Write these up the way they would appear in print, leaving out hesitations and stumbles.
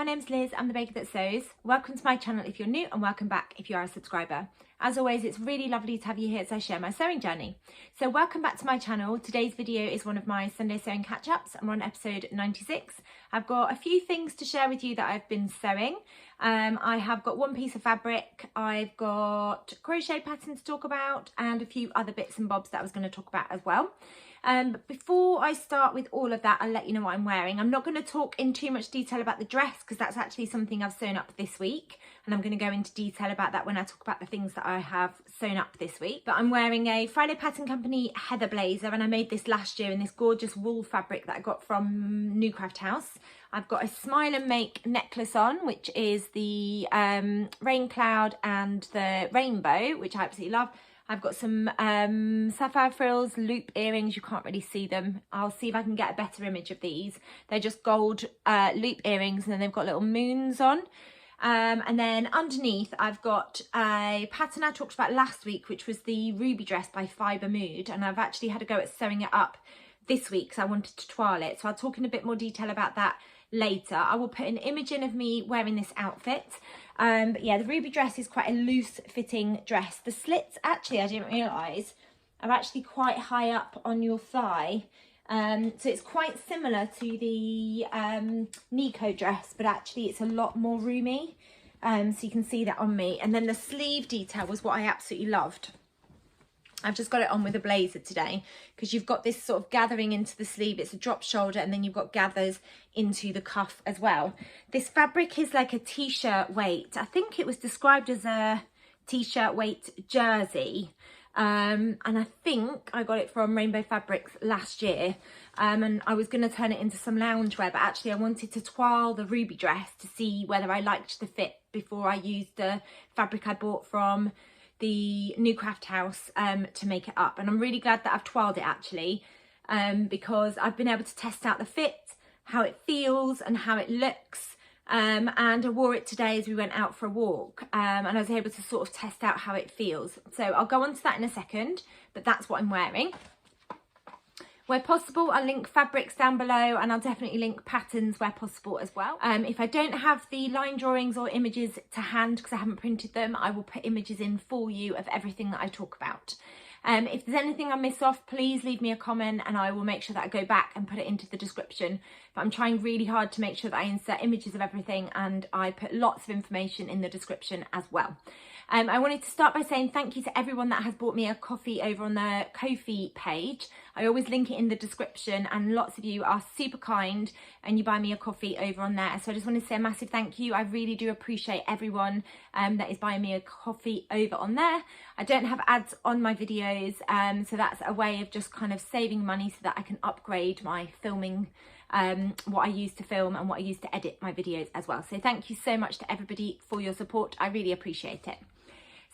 name's Liz, I'm the baker that sews. Welcome to my channel if you're new and welcome back if you are a subscriber. As always, it's really lovely to have you here as I share my sewing journey. So welcome back to my channel. Today's video is one of my Sunday sewing catch-ups. I'm on episode 96. I've got a few things to share with you that I've been sewing. I have got one piece of fabric, I've got crochet patterns to talk about and a few other bits and bobs that I was going to talk about as well. But before I start with all of that, I'll let you know what I'm wearing. I'm not going to talk in too much detail about the dress because that's actually something I've sewn up this week, and I'm going to go into detail about that when I talk about the things that I have sewn up this week. But I'm wearing a Friday Pattern Company heather blazer, and I made this last year in this gorgeous wool fabric that I got from New Craft House. I've got a Smile and Make necklace on, which is the rain cloud and the rainbow, which I absolutely love. I've got some sapphire frills, loop earrings. You can't really see them. I'll see if I can get a better image of these. They're just gold loop earrings, and then they've got little moons on. And then underneath, I've got a pattern I talked about last week, which was the Ruby dress by Fibre Mood. And I've actually had a go at sewing it up this week because I wanted to trial it. So I'll talk in a bit more detail about that later. I will put an image in of me wearing this outfit. But yeah, the Ruby dress is quite a loose fitting dress. The slits, actually, I didn't realise, are actually quite high up on your thigh. So it's quite similar to the Nico dress, but actually it's a lot more roomy. So you can see that on me. And then the sleeve detail was what I absolutely loved. I've just got it on with a blazer today because you've got this sort of gathering into the sleeve. It's a drop shoulder, and then you've got gathers into the cuff as well. This fabric is like a t-shirt weight. I think it was described as a t-shirt weight jersey. And I think I got it from Rainbow Fabrics last year. And I was going to turn it into some loungewear, but actually I wanted to trial the Ruby dress to see whether I liked the fit before I used the fabric I bought from the New Craft House to make it up. And I'm really glad that I've trialed it actually, because I've been able to test out the fit, how it feels and how it looks. And I wore it today as we went out for a walk, and I was able to sort of test out how it feels. So I'll go on to that in a second, but that's what I'm wearing. Where possible, I'll link fabrics down below, and I'll definitely link patterns where possible as well. If I don't have the line drawings or images to hand because I haven't printed them, I will put images in for you of everything that I talk about. If there's anything I miss off, please leave me a comment and I will make sure that I go back and put it into the description. But I'm trying really hard to make sure that I insert images of everything, and I put lots of information in the description as well. I wanted to start by saying thank you to everyone that has bought me a coffee over on the Ko-fi page. I always link it in the description, and lots of you are super kind and you buy me a coffee over on there. So I just want to say a massive thank you. I really do appreciate everyone that is buying me a coffee over on there. I don't have ads on my videos, so that's a way of just kind of saving money so that I can upgrade my filming, what I use to film and what I use to edit my videos as well. So thank you so much to everybody for your support. I really appreciate it.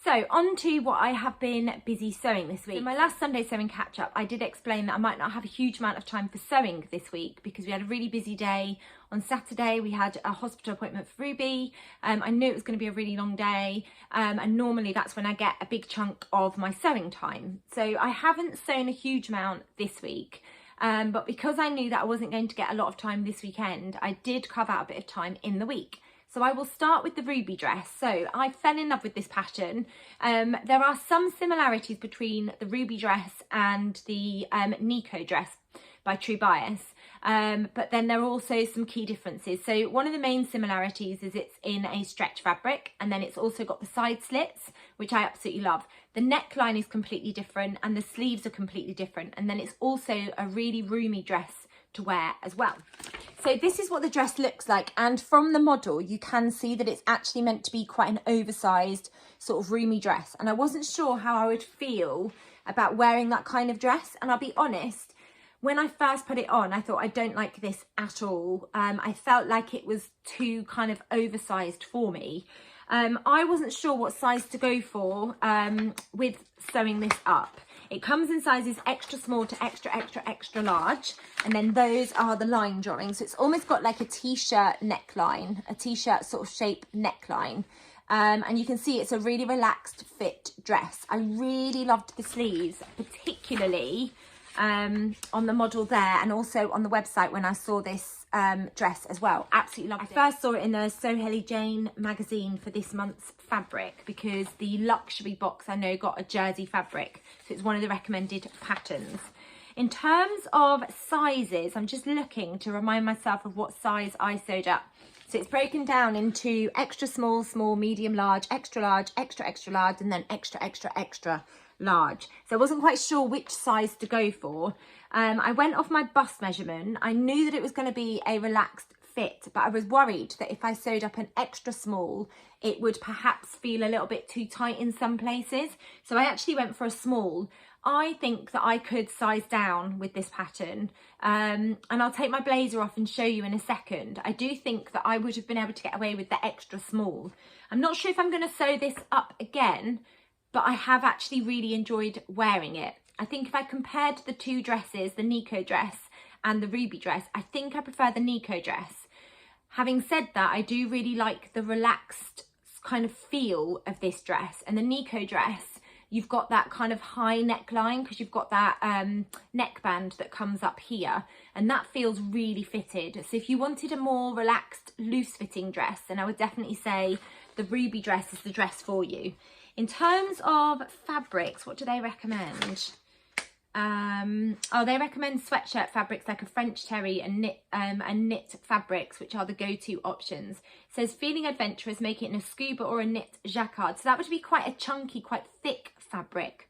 So on to what I have been busy sewing this week. In my last Sunday sewing catch up, I did explain that I might not have a huge amount of time for sewing this week because we had a really busy day. On Saturday, we had a hospital appointment for Ruby. I knew it was going to be a really long day, and normally that's when I get a big chunk of my sewing time. So I haven't sewn a huge amount this week. But because I knew that I wasn't going to get a lot of time this weekend, I did carve out a bit of time in the week. So I will start with the Ruby dress. So I fell in love with this pattern. There are some similarities between the Ruby dress and the Nico dress by True Bias. But then there are also some key differences. So one of the main similarities is it's in a stretch fabric, and then it's also got the side slits, which I absolutely love. The neckline is completely different and the sleeves are completely different. And then it's also a really roomy dress to wear as well. So this is what the dress looks like, and from the model you can see that it's actually meant to be quite an oversized sort of roomy dress, and I wasn't sure how I would feel about wearing that kind of dress. And I'll be honest, when I first put it on, I thought I don't like this at all. I felt like it was too kind of oversized for me. I wasn't sure what size to go for with sewing this up. It comes in sizes extra small to extra, extra, extra large. And then those are the line drawings. So it's almost got like a t-shirt neckline, a t-shirt sort of shape neckline. And you can see it's a really relaxed fit dress. I really loved the sleeves, particularly on the model there, and also on the website when I saw this dress as well. Absolutely loved it. I first saw it in the Sew Hayley Jane magazine for this month's fabric, because the luxury box I know got a jersey fabric, so it's one of the recommended patterns. In terms of sizes, I'm just looking to remind myself of what size I sewed up. So it's broken down into extra small, small, medium, large, extra large, extra, extra large, and then extra, extra, extra large. So I wasn't quite sure which size to go for. I went off my bust measurement. I knew that it was going to be a relaxed fit, but I was worried that if I sewed up an extra small, it would perhaps feel a little bit too tight in some places. So I actually went for a small. I think that I could size down with this pattern, and I'll take my blazer off and show you in a second. I do think that I would have been able to get away with the extra small. I'm not sure if I'm going to sew this up again, but I have actually really enjoyed wearing it. I think if I compared the two dresses, the Nico dress and the Ruby dress, I think I prefer the Nico dress. Having said that, I do really like the relaxed kind of feel of this dress, and the Nico dress, you've got that kind of high neckline because you've got that neckband that comes up here, and that feels really fitted. So if you wanted a more relaxed, loose fitting dress, then I would definitely say the Ruby dress is the dress for you. In terms of fabrics, what do they recommend? They recommend sweatshirt fabrics like a French terry and knit fabrics, which are the go-to options. It says feeling adventurous, make it in a scuba or a knit jacquard. So that would be quite a chunky, quite thick fabric.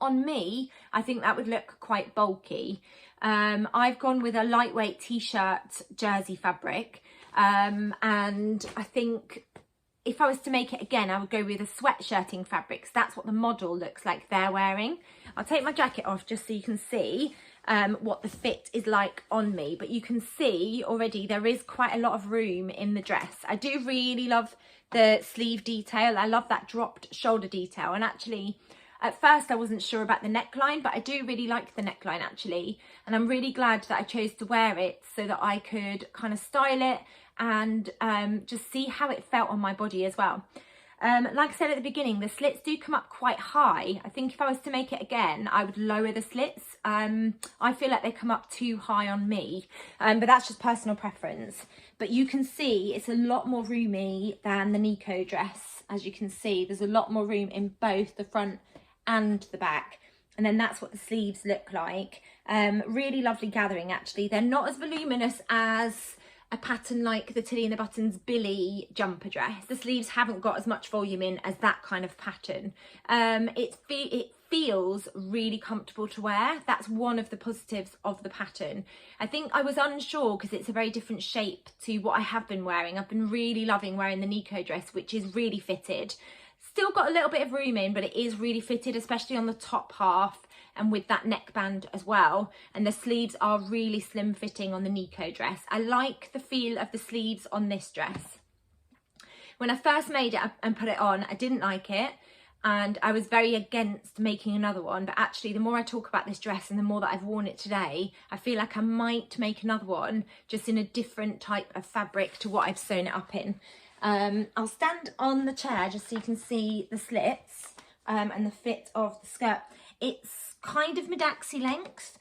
On me, I think that would look quite bulky. I've gone with a lightweight t-shirt jersey fabric, and I think if I was to make it again, I would go with a sweatshirting fabrics. That's what the model looks like they're wearing. I'll take my jacket off just so you can see what the fit is like on me. But you can see already there is quite a lot of room in the dress. I do really love the sleeve detail. I love that dropped shoulder detail. And actually, at first I wasn't sure about the neckline, but I do really like the neckline actually. And I'm really glad that I chose to wear it so that I could kind of style it and just see how it felt on my body as well. Like I said at the beginning, the slits do come up quite high. I think if I was to make it again, I would lower the slits. I feel like they come up too high on me, but that's just personal preference. But you can see it's a lot more roomy than the Nico dress. As you can see, there's a lot more room in both the front and the back. And then that's what the sleeves look like. Really lovely gathering actually. They're not as voluminous as a pattern like the Tilly and the Buttons Billy jumper dress. The sleeves haven't got as much volume in as that kind of pattern. It feels really comfortable to wear. That's one of the positives of the pattern. I think I was unsure because it's a very different shape to what I have been wearing. I've been really loving wearing the Nico dress, which is really fitted. Still got a little bit of room in, but it is really fitted, especially on the top half and with that neckband as well. And the sleeves are really slim fitting on the Nico dress. I like the feel of the sleeves on this dress. When I first made it and put it on, I didn't like it. And I was very against making another one. But actually, the more I talk about this dress and the more that I've worn it today, I feel like I might make another one just in a different type of fabric to what I've sewn it up in. I'll stand on the chair just so you can see the slits and the fit of the skirt. It's kind of mid-axi length,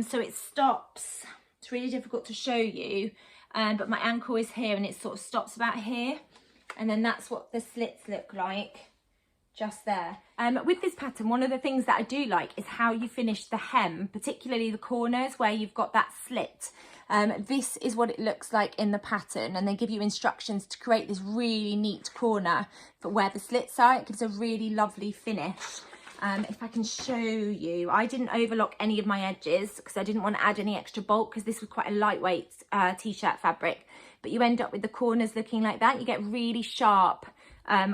so it stops. It's really difficult to show you, but my ankle is here and it sort of stops about here. And then that's what the slits look like, just there. With this pattern, one of the things that I do like is how you finish the hem, particularly the corners where you've got that slit. This is what it looks like in the pattern, and they give you instructions to create this really neat corner for where the slits are. It gives a really lovely finish. If I can show you, I didn't overlock any of my edges because I didn't want to add any extra bulk because this was quite a lightweight t-shirt fabric, but you end up with the corners looking like that. You get really sharp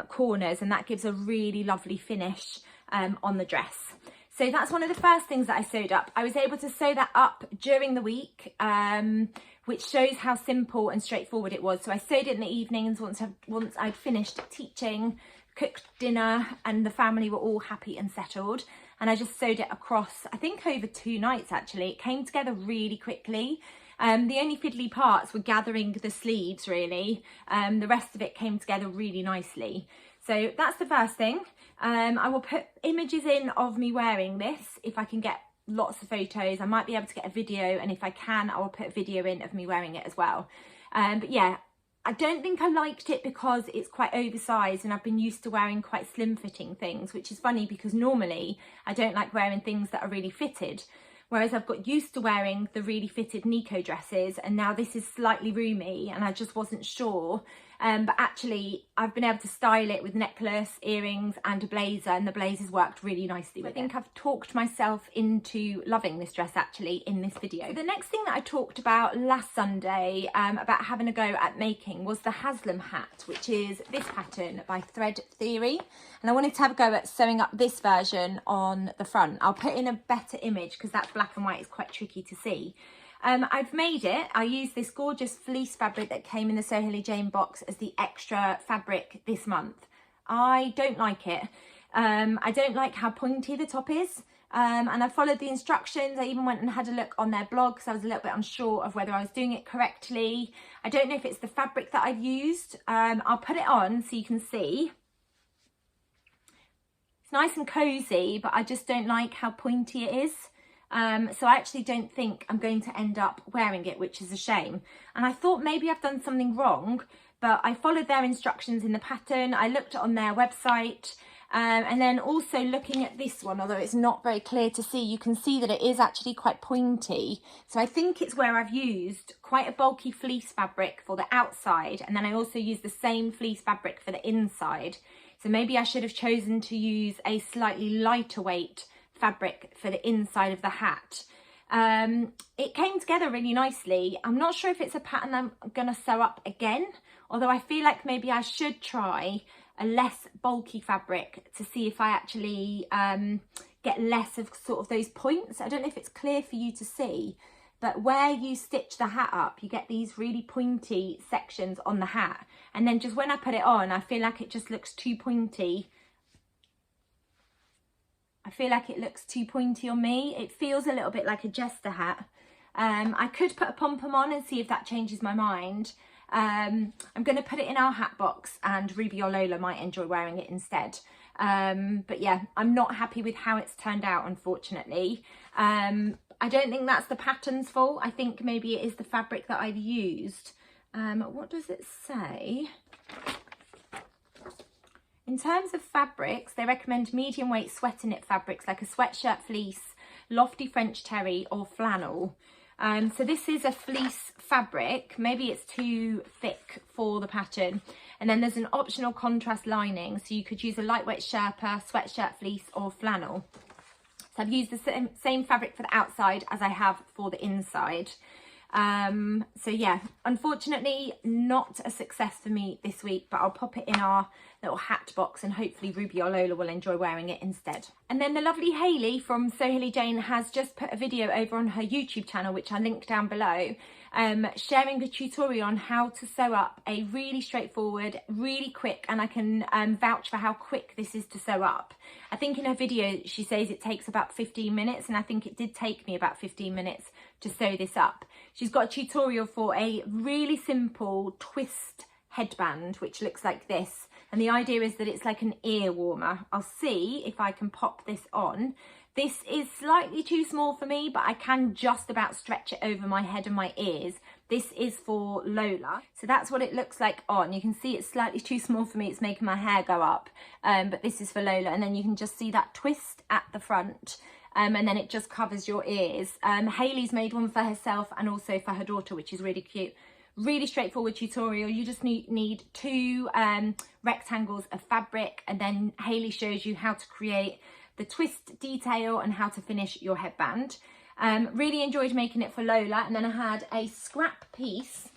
corners, and that gives a really lovely finish on the dress. So that's one of the first things that I sewed up. I was able to sew that up during the week, which shows how simple and straightforward it was. So I sewed it in the evenings once I'd finished teaching, cooked dinner, and the family were all happy and settled. And I just sewed it across, I think over 2 nights actually. It came together really quickly. The only fiddly parts were gathering the sleeves really. The rest of it came together really nicely. So that's the first thing. I will put images in of me wearing this if I can get lots of photos. I might be able to get a video, and if I can, I will put a video in of me wearing it as well. But yeah, I don't think I liked it because it's quite oversized, and I've been used to wearing quite slim fitting things, which is funny because normally I don't like wearing things that are really fitted. Whereas I've got used to wearing the really fitted Nico dresses, and now this is slightly roomy, and I just wasn't sure. But actually I've been able to style it with necklace, earrings and a blazer, and the blazer's worked really nicely with it. I think I've talked myself into loving this dress actually in this video. So the next thing that I talked about last Sunday about having a go at making was the Haslam hat, which is this pattern by Thread Theory. And I wanted to have a go at sewing up this version on the front. I'll put in a better image because that black and white is quite tricky to see. I've made it. I used this gorgeous fleece fabric that came in the Sew Hayley Jane box as the extra fabric this month. I don't like it. I don't like how pointy the top is. And I followed the instructions. I even went and had a look on their blog because I was a little bit unsure of whether I was doing it correctly. I don't know if it's the fabric that I've used. I'll put it on so you can see. It's nice and cozy, but I just don't like how pointy it is. So I actually don't think I'm going to end up wearing it, which is a shame. And I thought maybe I've done something wrong, but I followed their instructions in the pattern. I looked on their website, and then also looking at this one, although it's not very clear to see, you can see that it is actually quite pointy. So I think it's where I've used quite a bulky fleece fabric for the outside, and then I also used the same fleece fabric for the inside. So maybe I should have chosen to use a slightly lighter weight fabric for the inside of the hat. It came together really nicely. I'm not sure if it's a pattern I'm gonna sew up again, although I feel like maybe I should try a less bulky fabric to see if I actually get less of sort of those points. I don't know if it's clear for you to see, but where you stitch the hat up, you get these really pointy sections on the hat, and then just when I put it on, I feel like it just looks too pointy. I feel like it looks too pointy on me. It feels a little bit like a jester hat. I could put a pom-pom on and see if that changes my mind. I'm going to put it in our hat box, and Ruby or Lola might enjoy wearing it instead. But yeah, I'm not happy with how it's turned out, unfortunately. I don't think that's the pattern's fault. I think maybe it is the fabric that I've used. What does it say? In terms of fabrics, they recommend medium weight sweater knit fabrics like a sweatshirt fleece, lofty French terry or flannel. So this is a fleece fabric. Maybe it's too thick for the pattern. And then there's an optional contrast lining. So you could use a lightweight Sherpa, sweatshirt fleece or flannel. So I've used the same fabric for the outside as I have for the inside. So yeah, unfortunately not a success for me this week, but I'll pop it in our little hat box and hopefully Ruby or Lola will enjoy wearing it instead. And then the lovely Hayley from Sew Hayley Jane has just put a video over on her YouTube channel, which I link down below, sharing a tutorial on how to sew up a really straightforward, really quick, and I can vouch for how quick this is to sew up. I think in her video she says it takes about 15 minutes, and I think it did take me about 15 minutes to sew this up. She's got a tutorial for a really simple twist headband, which looks like this. And the idea is that it's like an ear warmer. I'll see if I can pop this on. This is slightly too small for me, but I can just about stretch it over my head and my ears. This is for Lola. So that's what it looks like on. You can see it's slightly too small for me. It's making my hair go up. But this is for Lola. And then you can just see that twist at the front. And then it just covers your ears. Hayley's made one for herself and also for her daughter, which is really cute. Really straightforward tutorial. You just need two rectangles of fabric, and then Hayley shows you how to create the twist detail and how to finish your headband. Really enjoyed making it for Lola. And then I had a scrap piece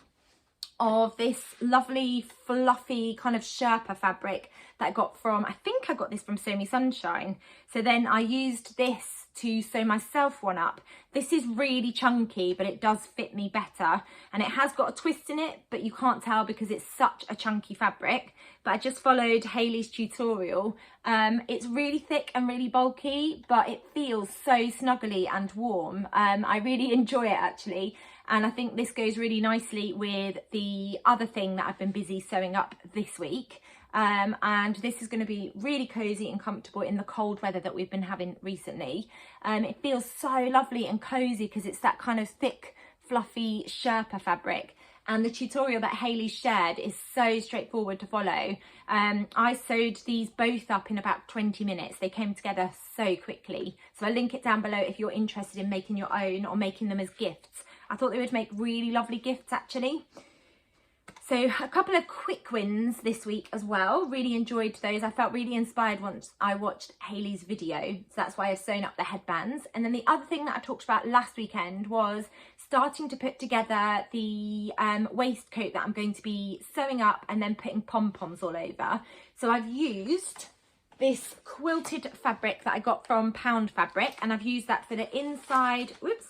of this lovely fluffy kind of Sherpa fabric that I got from, I think I got this from Sew Me Sunshine. So then I used this to sew myself one up. This is really chunky, but it does fit me better. And it has got a twist in it, but you can't tell because it's such a chunky fabric. But I just followed Hayley's tutorial. It's really thick and really bulky, but it feels so snuggly and warm. I really enjoy it actually. And I think this goes really nicely with the other thing that I've been busy sewing up this week. and this is going to be really cozy and comfortable in the cold weather that we've been having recently. It feels so lovely and cozy because it's that kind of thick, fluffy Sherpa fabric. And the tutorial that Hayley shared is so straightforward to follow. I sewed these both up in about 20 minutes. They came together so quickly. So I'll link it down below if you're interested in making your own or making them as gifts. I thought they would make really lovely gifts actually. So a couple of quick wins this week as well. Really enjoyed those. I felt really inspired once I watched Hayley's video. So that's why I've sewn up the headbands. And then the other thing that I talked about last weekend was starting to put together the waistcoat that I'm going to be sewing up and then putting pom-poms all over. So I've used this quilted fabric that I got from Pound Fabric, and I've used that for the inside, whoops,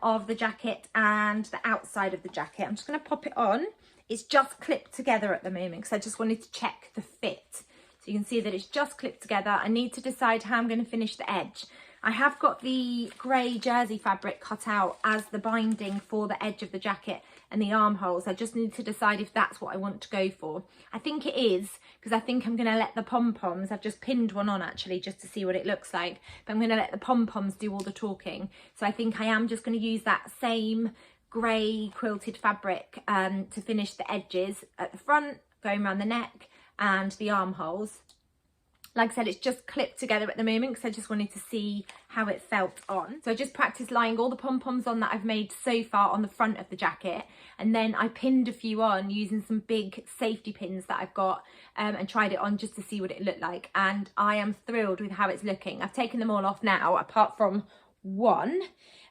of the jacket and the outside of the jacket. I'm just going to pop it on. It's just clipped together at the moment because I just wanted to check the fit. So you can see that it's just clipped together. I need to decide how I'm going to finish the edge. I have got the grey jersey fabric cut out as the binding for the edge of the jacket and the armholes. I just need to decide if that's what I want to go for. I think it is, because I think I'm going to let the pom-poms, I've just pinned one on actually just to see what it looks like, but I'm going to let the pom-poms do all the talking. So I think I am just going to use that same grey quilted fabric to finish the edges at the front, going around the neck and the armholes. Like I said, it's just clipped together at the moment because I just wanted to see how it felt on. So I just practiced lying all the pom-poms on that I've made so far on the front of the jacket. And then I pinned a few on using some big safety pins that I've got and tried it on just to see what it looked like. And I am thrilled with how it's looking. I've taken them all off now, apart from one.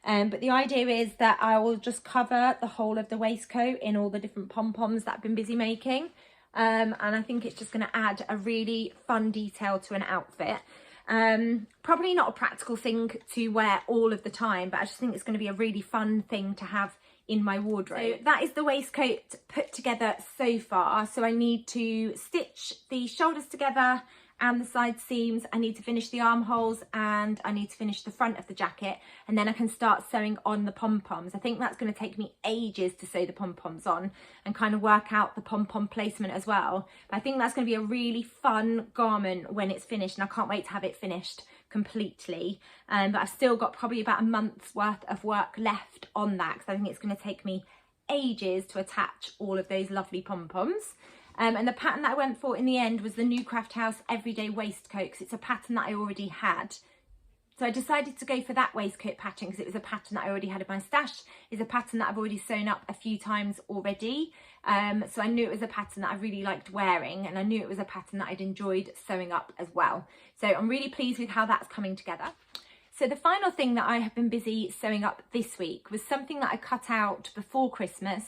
But the idea is that I will just cover the whole of the waistcoat in all the different pom-poms that I've been busy making. And I think it's just going to add a really fun detail to an outfit. Probably not a practical thing to wear all of the time, but I just think it's going to be a really fun thing to have in my wardrobe. So that is the waistcoat put together so far. So I need to stitch the shoulders together and the side seams. I need to finish the armholes and I need to finish the front of the jacket, and then I can start sewing on the pom-poms. I think that's going to take me ages to sew the pom-poms on and kind of work out the pom-pom placement as well. But I think that's going to be a really fun garment when it's finished, and I can't wait to have it finished completely. But I've still got probably about a month's worth of work left on that because I think it's going to take me ages to attach all of those lovely pom-poms. And the pattern that I went for in the end was the New Craft House Everyday Waistcoat, because it's a pattern that I already had. So I decided to go for that waistcoat pattern because it was a pattern that I already had in my stash. It's a pattern that I've already sewn up a few times already. So I knew it was a pattern that I really liked wearing, and I knew it was a pattern that I'd enjoyed sewing up as well. So I'm really pleased with how that's coming together. So the final thing that I have been busy sewing up this week was something that I cut out before Christmas.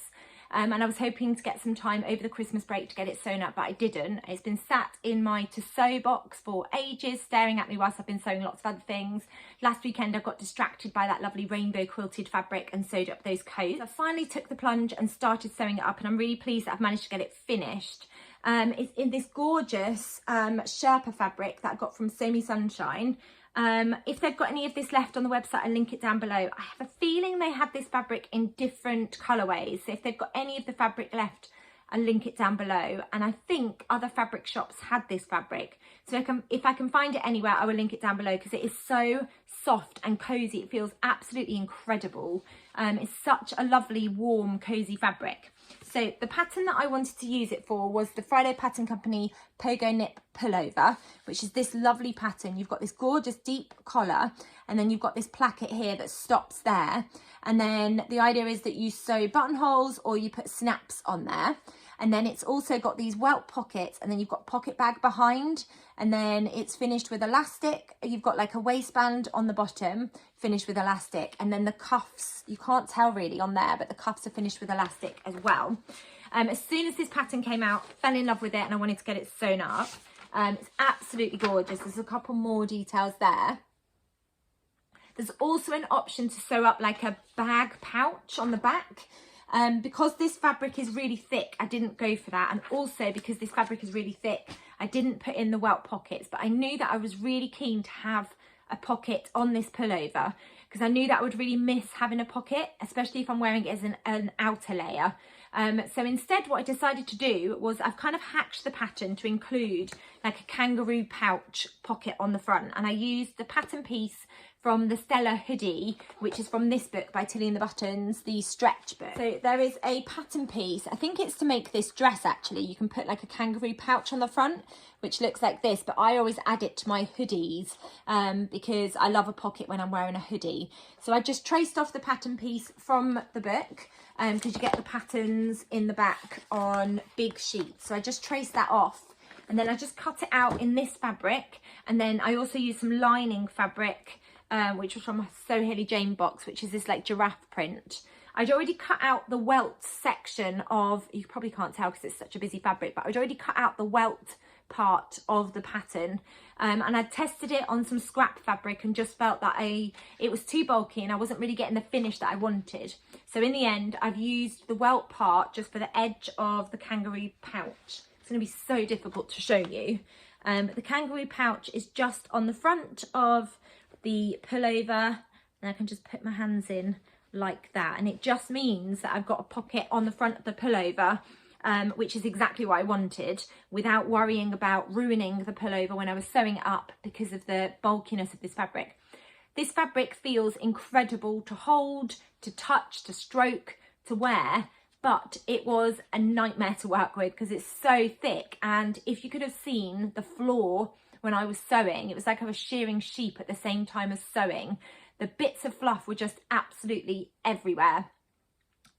And I was hoping to get some time over the Christmas break to get it sewn up, but I didn't. It's been sat in my to sew box for ages, staring at me whilst I've been sewing lots of other things. Last weekend I got distracted by that lovely rainbow quilted fabric and sewed up those coats. I finally took the plunge and started sewing it up, and I'm really pleased that I've managed to get it finished. It's in this gorgeous Sherpa fabric that I got from Sew Me Sunshine. If they've got any of this left on the website, I'll link it down below. I have a feeling they had this fabric in different colourways. So if they've got any of the fabric left, I'll link it down below. And I think other fabric shops had this fabric. So if I can find it anywhere, I will link it down below because it is so soft and cosy. It feels absolutely incredible. It's such a lovely, warm, cosy fabric. So the pattern that I wanted to use it for was the Friday Pattern Company Pogo Nip Pullover, which is this lovely pattern. You've got this gorgeous deep collar, and then you've got this placket here that stops there. And then the idea is that you sew buttonholes or you put snaps on there. And then it's also got these welt pockets, and then you've got pocket bag behind, and then it's finished with elastic. You've got like a waistband on the bottom, finished with elastic, and then the cuffs, you can't tell really on there, but the cuffs are finished with elastic as well. As soon as this pattern came out, fell in love with it, and I wanted to get it sewn up. It's absolutely gorgeous. There's a couple more details there. There's also an option to sew up like a bag pouch on the back. Because this fabric is really thick, I didn't go for that. And also because this fabric is really thick, I didn't put in the welt pockets. But I knew that I was really keen to have a pocket on this pullover because I knew that I would really miss having a pocket, especially if I'm wearing it as an outer layer. So instead what I decided to do was I've kind of hacked the pattern to include like a kangaroo pouch pocket on the front, and I used the pattern piece from the Stella hoodie, which is from this book by Tilly and the Buttons, the stretch book. So there is a pattern piece, I think it's to make this dress actually. You can put like a kangaroo pouch on the front, which looks like this, but I always add it to my hoodies because I love a pocket when I'm wearing a hoodie. So I just traced off the pattern piece from the book because you get the patterns in the back on big sheets. So I just traced that off, and then I just cut it out in this fabric, and then I also used some lining fabric which was from a Sew Hayley Jane box, which is this like giraffe print. I'd already cut out the welt section of, you probably can't tell because it's such a busy fabric, but I'd already cut out the welt part of the pattern, and I tested it on some scrap fabric and just felt that it was too bulky and I wasn't really getting the finish that I wanted. So in the end, I've used the welt part just for the edge of the kangaroo pouch. It's going to be so difficult to show you, but the kangaroo pouch is just on the front of the pullover, and I can just put my hands in like that, and it just means that I've got a pocket on the front of the pullover, which is exactly what I wanted, without worrying about ruining the pullover when I was sewing it up because of the bulkiness of this fabric. This fabric feels incredible to hold, to touch, to stroke, to wear, but it was a nightmare to work with because it's so thick. And if you could have seen the floor when I was sewing, it was like I was shearing sheep at the same time as sewing. The bits of fluff were just absolutely everywhere.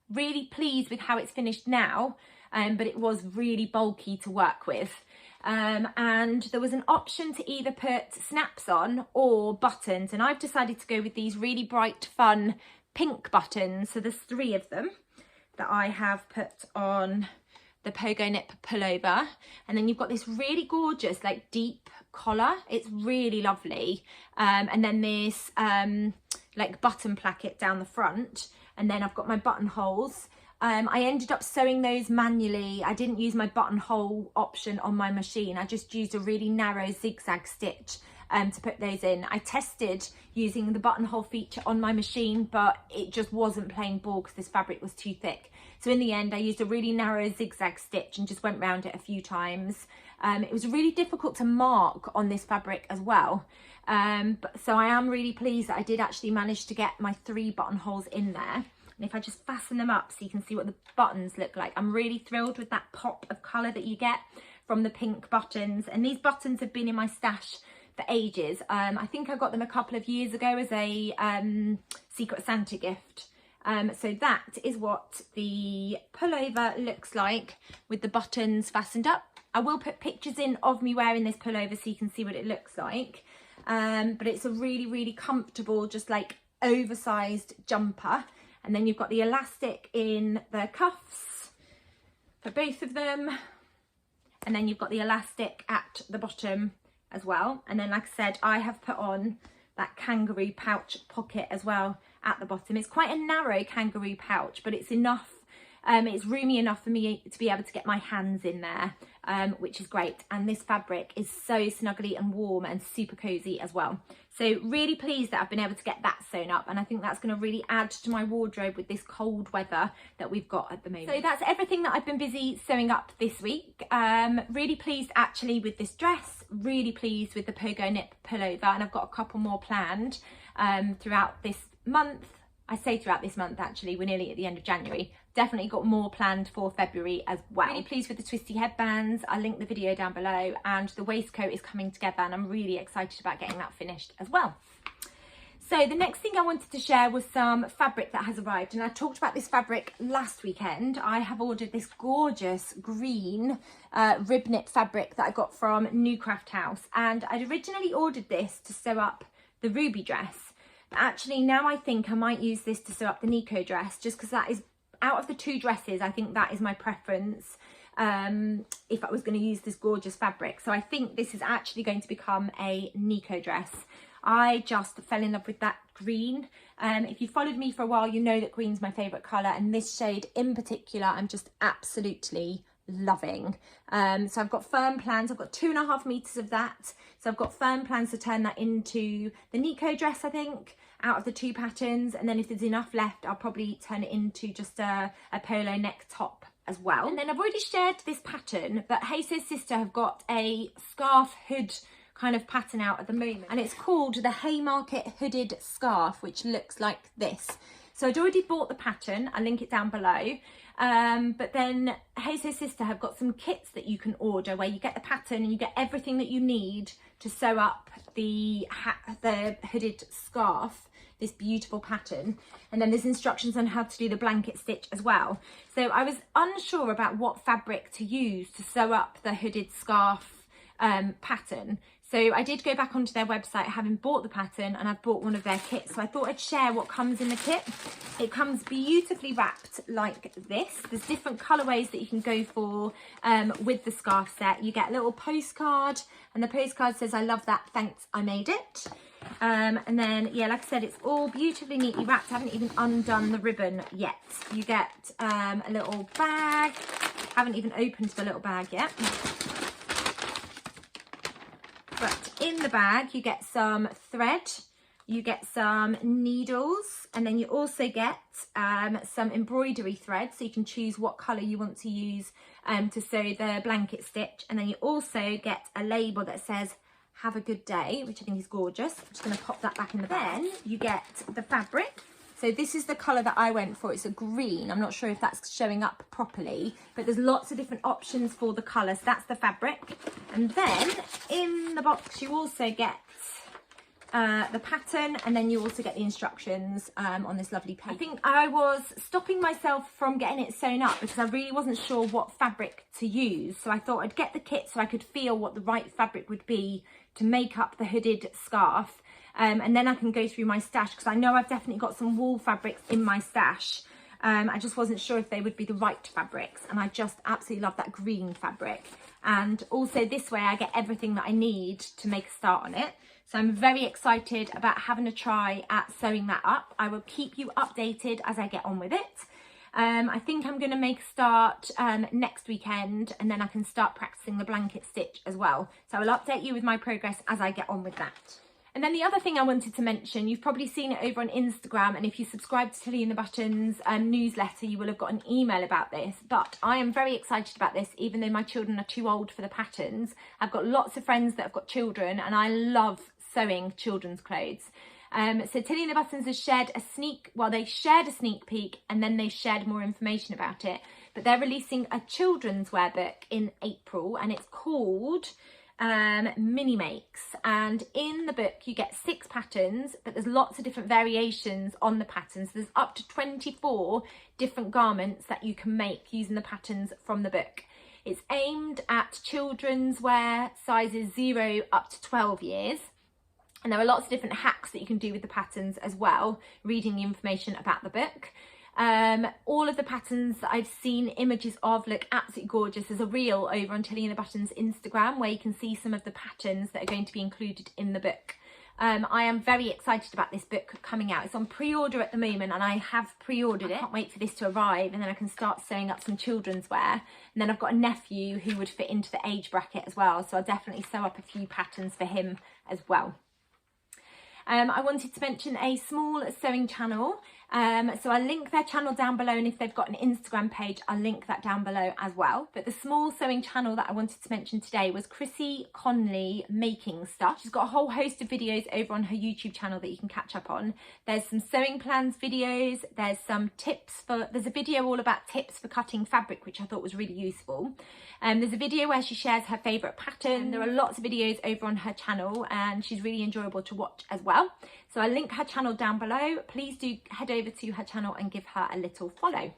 Really pleased with how it's finished now, but it was really bulky to work with. And there was an option to either put snaps on or buttons, and I've decided to go with these really bright, fun pink buttons. So there's 3 of them that I have put on the pogo nip pullover, and then you've got this really gorgeous like deep collar. It's really lovely, and then this like button placket down the front, and then I've got my buttonholes. I ended up sewing those manually. I didn't use my buttonhole option on my machine. I just used a really narrow zigzag stitch to put those in. I tested using the buttonhole feature on my machine, but it just wasn't playing ball because this fabric was too thick. So in the end, I used a really narrow zigzag stitch and just went round it a few times. It was really difficult to mark on this fabric as well. So I am really pleased that I did actually manage to get my 3 buttonholes in there. And if I just fasten them up so you can see what the buttons look like, I'm really thrilled with that pop of colour that you get from the pink buttons. And these buttons have been in my stash for ages. I think I got them a couple of years ago as a Secret Santa gift. So that is what the pullover looks like with the buttons fastened up. I will put pictures in of me wearing this pullover so you can see what it looks like. But it's a really, really comfortable, just like oversized jumper. And then you've got the elastic in the cuffs for both of them. And then you've got the elastic at the bottom as well. And then, like I said, I have put on that kangaroo pouch pocket as well at the bottom. It's quite a narrow kangaroo pouch, but it's enough. It's roomy enough for me to be able to get my hands in there, which is great. And this fabric is so snuggly and warm and super cozy as well. So really pleased that I've been able to get that sewn up, and I think that's going to really add to my wardrobe with this cold weather that we've got at the moment. So that's everything that I've been busy sewing up this week. Really pleased actually with this dress, really pleased with the pogo nip pullover, and I've got a couple more planned throughout this month. I say throughout this month, actually, we're nearly at the end of January. Definitely got more planned for February as well. Really pleased with the twisty headbands. I'll link the video down below, and the waistcoat is coming together, and I'm really excited about getting that finished as well. So the next thing I wanted to share was some fabric that has arrived, and I talked about this fabric last weekend. I have ordered this gorgeous green rib knit fabric that I got from New Craft House, and I'd originally ordered this to sew up the Ruby dress. Actually, now I think I might use this to sew up the Nico dress, just because that is, out of the 2 dresses, I think that is my preference if I was going to use this gorgeous fabric. So I think this is actually going to become a Nico dress. I just fell in love with that green. If you followed me for a while, you know that green's my favourite colour, and this shade in particular I'm just absolutely loving. So I've got firm plans. I've got 2.5 meters of that, so I've got firm plans to turn that into the Nico dress, I think. out of the 2 patterns, and then if there's enough left, I'll probably turn it into just a polo neck top as well. And then I've already shared this pattern, but Hey Sew Sister have got a scarf hood kind of pattern out at the moment, and it's called the Haymarket hooded scarf, which looks like this. So I'd already bought the pattern, I'll link it down below. But then Hey Sew Sister have got some kits that you can order where you get the pattern and you get everything that you need to sew up the hooded scarf, this beautiful pattern. And then there's instructions on how to do the blanket stitch as well. So I was unsure about what fabric to use to sew up the hooded scarf pattern. So I did go back onto their website having bought the pattern, and I've bought one of their kits. So I thought I'd share what comes in the kit. It comes beautifully wrapped like this. There's different colourways that you can go for with the scarf set. You get a little postcard, and the postcard says, "I love that, thanks, I made it." And then, yeah, like I said, it's all beautifully neatly wrapped. I haven't even undone the ribbon yet. You get a little bag. I haven't even opened the little bag yet. But in the bag, you get some thread, you get some needles, and then you also get some embroidery thread, so you can choose what colour you want to use to sew the blanket stitch. And then you also get a label that says, "Have a good day," which I think is gorgeous. I'm just going to pop that back in the bag. Then you get the fabric. So this is the colour that I went for. It's a green. I'm not sure if that's showing up properly, but there's lots of different options for the colour. So that's the fabric. And then in the box, you also get the pattern, and then you also get the instructions on this lovely paper. I think I was stopping myself from getting it sewn up because I really wasn't sure what fabric to use. So I thought I'd get the kit so I could feel what the right fabric would be to make up the hooded scarf. And then I can go through my stash, because I know I've definitely got some wool fabrics in my stash. I just wasn't sure if they would be the right fabrics, and I just absolutely love that green fabric. And also this way I get everything that I need to make a start on it. So I'm very excited about having a try at sewing that up. I will keep you updated as I get on with it. I think I'm going to make a start next weekend, and then I can start practicing the blanket stitch as well. So I will update you with my progress as I get on with that. And then the other thing I wanted to mention, you've probably seen it over on Instagram, and if you subscribe to Tilly in the Buttons newsletter, you will have got an email about this. But I am very excited about this, even though my children are too old for the patterns. I've got lots of friends that have got children, and I love sewing children's clothes. So Tilly in the Buttons has shared they shared a sneak peek, and then they shared more information about it. But they're releasing a children's wear book in April, and it's called Mini Makes. And in the book you get 6 patterns, but there's lots of different variations on the patterns. There's up to 24 different garments that you can make using the patterns from the book. It's aimed at children's wear sizes 0 up to 12 years. And there are lots of different hacks that you can do with the patterns as well, reading the information about the book. All of the patterns that I've seen images of look absolutely gorgeous. There's a reel over on Tilly in the Buttons Instagram where you can see some of the patterns that are going to be included in the book. I am very excited about this book coming out. It's on pre-order at the moment, and I have pre-ordered it. I can't wait for this to arrive, and then I can start sewing up some children's wear. And then I've got a nephew who would fit into the age bracket as well, so I'll definitely sew up a few patterns for him as well. I wanted to mention a small sewing channel. So I'll link their channel down below, and if they've got an Instagram page, I'll link that down below as well. But the small sewing channel that I wanted to mention today was Chrissie Conlay Making stuff. She's got a whole host of videos over on her YouTube channel that you can catch up on. There's some sewing plans videos, there's some tips there's a video all about tips for cutting fabric, which I thought was really useful. There's a video where she shares her favourite pattern. There are lots of videos over on her channel, and she's really enjoyable to watch as well. So I'll link her channel down below. Please do head over to her channel and give her a little follow.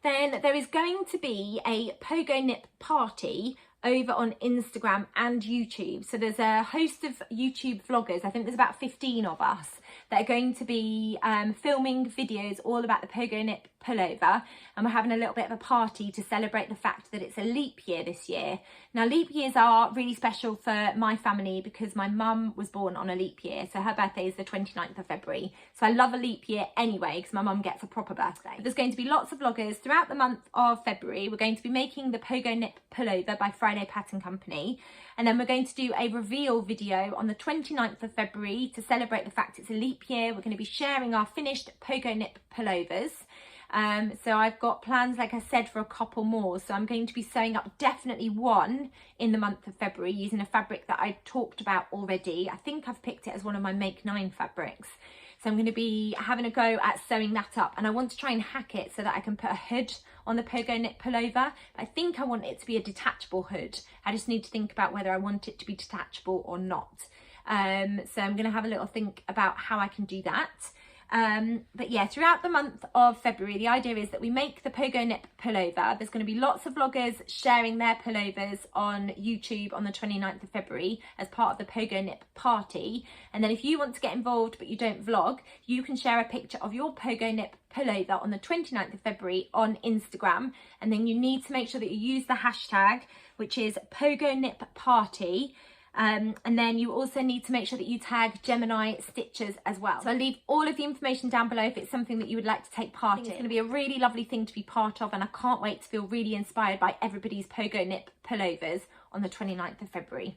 Then there is going to be a pogo knit party over on Instagram and YouTube. So there's a host of YouTube vloggers. I think there's about 15 of us. that are going to be filming videos all about the pogo nip pullover, and we're having a little bit of a party to celebrate the fact that it's a leap year this year. Now, leap years are really special for my family because my mum was born on a leap year, so her birthday is the 29th of February. So I love a leap year anyway because my mum gets a proper birthday. There's going to be lots of vloggers throughout the month of February. We're going to be making the pogo nip pullover by Friday Pattern Company, and then we're going to do a reveal video on the 29th of February to celebrate the fact it's a leap year. We're going to be sharing our finished pogo nip pullovers. So I've got plans, like I said, for a couple more. So I'm going to be sewing up definitely one in the month of February using a fabric that I talked about already. I think I've picked it as one of my Make 9 fabrics. So I'm going to be having a go at sewing that up, and I want to try and hack it so that I can put a hood on the pogo knit pullover. I think I want it to be a detachable hood. I just need to think about whether I want it to be detachable or not. So I'm going to have a little think about how I can do that. But yeah, throughout the month of February, the idea is that we make the pogo nip pullover. There's going to be lots of vloggers sharing their pullovers on YouTube on the 29th of February as part of the pogo nip party. And then if you want to get involved but you don't vlog, you can share a picture of your pogo nip pullover on the 29th of February on Instagram. And then you need to make sure that you use the hashtag, which is pogo nip party. And then you also need to make sure that you tag Gemini Stitches as well. So I'll leave all of the information down below if it's something that you would like to take part in. It's going to be a really lovely thing to be part of, and I can't wait to feel really inspired by everybody's pogo nip pullovers on the 29th of February.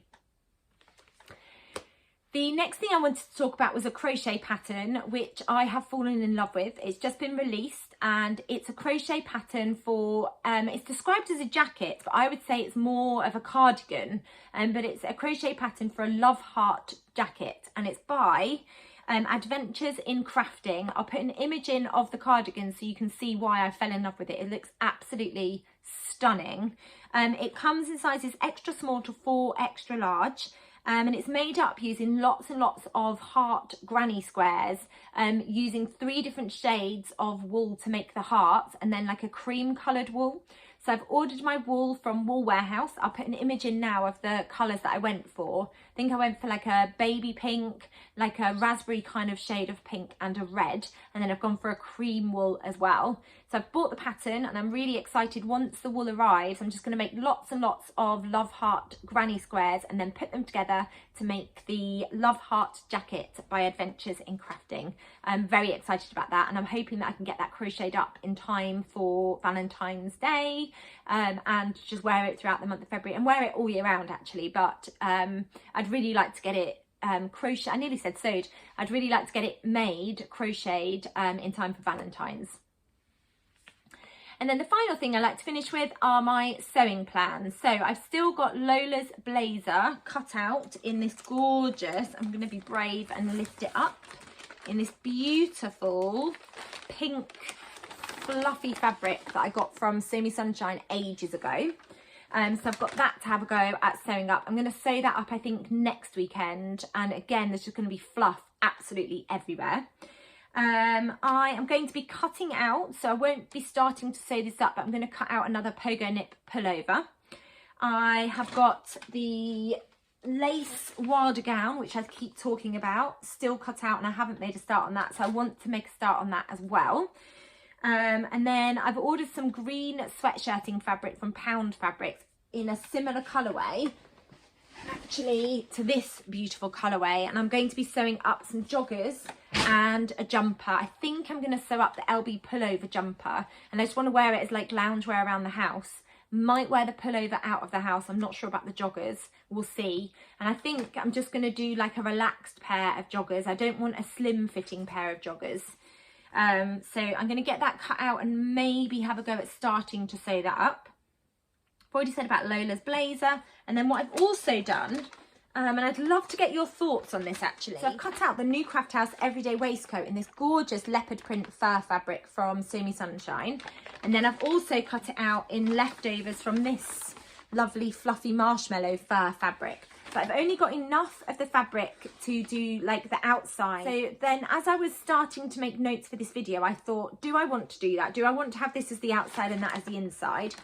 The next thing I wanted to talk about was a crochet pattern which I have fallen in love with. It's just been released and it's a crochet pattern for, it's described as a jacket, but I would say it's more of a cardigan, but it's a crochet pattern for a love heart jacket, and it's by Adventures in Crafting. I'll put an image in of the cardigan so you can see why I fell in love with it. It looks absolutely stunning. It comes in sizes extra small to 4 extra large. And it's made up using lots and lots of heart granny squares, using 3 different shades of wool to make the hearts, and then like a cream coloured wool. So I've ordered my wool from Wool Warehouse. I'll put an image in now of the colours that I went for. I think I went for like a baby pink, like a raspberry kind of shade of pink, and a red. And then I've gone for a cream wool as well. So I've bought the pattern and I'm really excited. Once the wool arrives, I'm just going to make lots and lots of love heart granny squares and then put them together to make the love heart jacket by Adventures in Crafting. I'm very excited about that, and I'm hoping that I can get that crocheted up in time for Valentine's Day, and just wear it throughout the month of February and wear it all year round actually. But I'd really like to get it crochet, I nearly said sewed. I'd really like to get it made, crocheted in time for Valentine's. And then the final thing I like to finish with are my sewing plans. So I've still got Lola's blazer cut out in this gorgeous, I'm going to be brave and lift it up, in this beautiful pink fluffy fabric that I got from Sew Me Sunshine ages ago. So I've got that to have a go at sewing up. I'm going to sew that up I think next weekend, and again there's just going to be fluff absolutely everywhere. I am going to be cutting out, so I won't be starting to sew this up, but I'm going to cut out another pogo nip pullover. I have got the lace wilder gown, which I keep talking about, still cut out, and I haven't made a start on that, so I want to make a start on that as well. And then I've ordered some green sweatshirting fabric from Pound Fabrics in a similar colourway actually to this beautiful colourway, and I'm going to be sewing up some joggers and a jumper. I think I'm going to sew up the LB pullover jumper, and I just want to wear it as like loungewear around the house. Might wear the pullover out of the house, I'm not sure about the joggers, we'll see. And I think I'm just going to do like a relaxed pair of joggers. I don't want a slim fitting pair of joggers. So I'm going to get that cut out and maybe have a go at starting to sew that up. I've already said about Lola's blazer, and then what I've also done, and I'd love to get your thoughts on this actually. So I've cut out the new Craft House Everyday Waistcoat in this gorgeous leopard print fur fabric from Sew Me Sunshine, and then I've also cut it out in leftovers from this lovely fluffy marshmallow fur fabric. But I've only got enough of the fabric to do like the outside. So then as I was starting to make notes for this video, I thought, do I want to do that? Do I want to have this as the outside and that as the inside?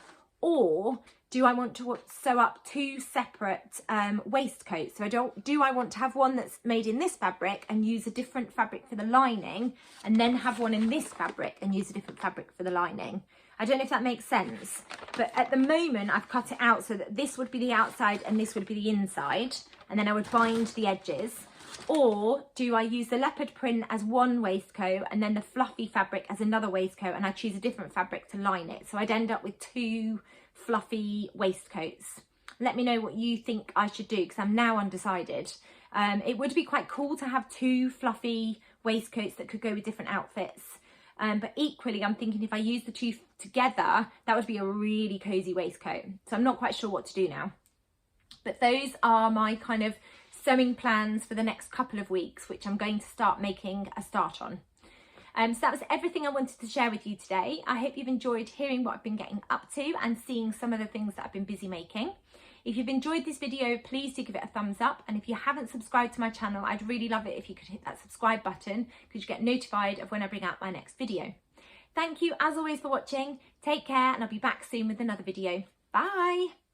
Or do I want to sew up 2 separate waistcoats? So do I want to have one that's made in this fabric and use a different fabric for the lining, and then have one in this fabric and use a different fabric for the lining? I don't know if that makes sense, but at the moment I've cut it out so that this would be the outside and this would be the inside, and then I would bind the edges. Or do I use the leopard print as one waistcoat and then the fluffy fabric as another waistcoat, and I choose a different fabric to line it? So I'd end up with 2 fluffy waistcoats. Let me know what you think I should do, because I'm now undecided. It would be quite cool to have 2 fluffy waistcoats that could go with different outfits. But equally, I'm thinking if I use the 2 together, that would be a really cozy waistcoat. So I'm not quite sure what to do now. But those are my kind of sewing plans for the next couple of weeks, which I'm going to start making a start on. So that was everything I wanted to share with you today. I hope you've enjoyed hearing what I've been getting up to and seeing some of the things that I've been busy making. If you've enjoyed this video, please do give it a thumbs up. And if you haven't subscribed to my channel, I'd really love it if you could hit that subscribe button, because you get notified of when I bring out my next video. Thank you as always for watching. Take care, and I'll be back soon with another video. Bye.